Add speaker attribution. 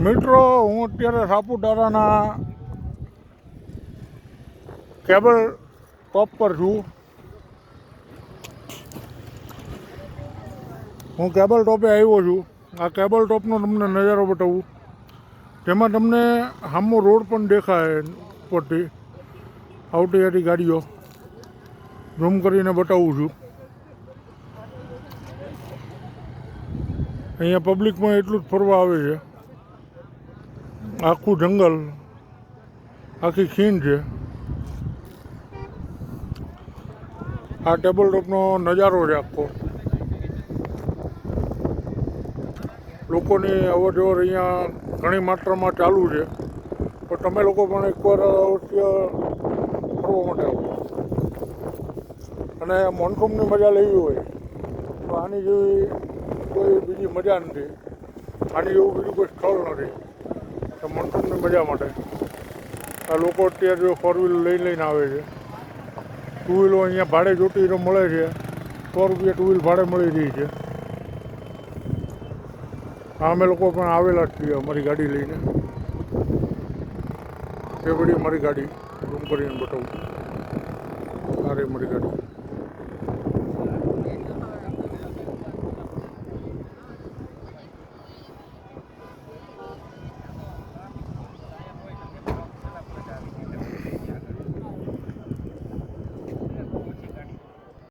Speaker 1: મિત્રો, હું અત્યારે સાપુતારાના કેબલ ટોપ પર છું. હું કેબલ ટોપે આવ્યો છું. આ કેબલ ટોપનો તમને નજારો બતાવું, જેમાં તમને સામો રોડ પણ દેખાય ઉપરથી આવતી હતી ગાડીઓ. ઝૂમ કરીને બતાવું છું. અહીંયા પબ્લિકમાં એટલું જ ફરવા આવે છે. આખું જંગલ, આખી ખીણ છે. આ ટેબલ ટોપનો નજારો છે આખો. લોકોની અવર જવર અહીંયા ઘણી માત્રામાં ચાલુ છે, પણ તમે લોકો પણ એકવાર અવશ્ય ફરવા માટે આવો. અને મોનસૂનની મજા લેવી હોય તો આની જેવી કોઈ બીજી મજા નથી. આની જેવું બીજું કોઈ સ્થળ નથી તો મોનસૂનની મજા માટે. આ લોકો અત્યારે જો ફોર વ્હીલ લઈને આવે છે. ટુ વ્હીલો અહીંયા ભાડે જોતી તો મળે છે. 100 રૂપિયા ટુ વ્હીલ ભાડે મળી રહી છે. અમે લોકો પણ આવેલા જ છીએ અમારી ગાડી લઈને. એ બધી મારી ગાડી ઝૂમ કરીને બતાવું. અરે મારી ગાડી.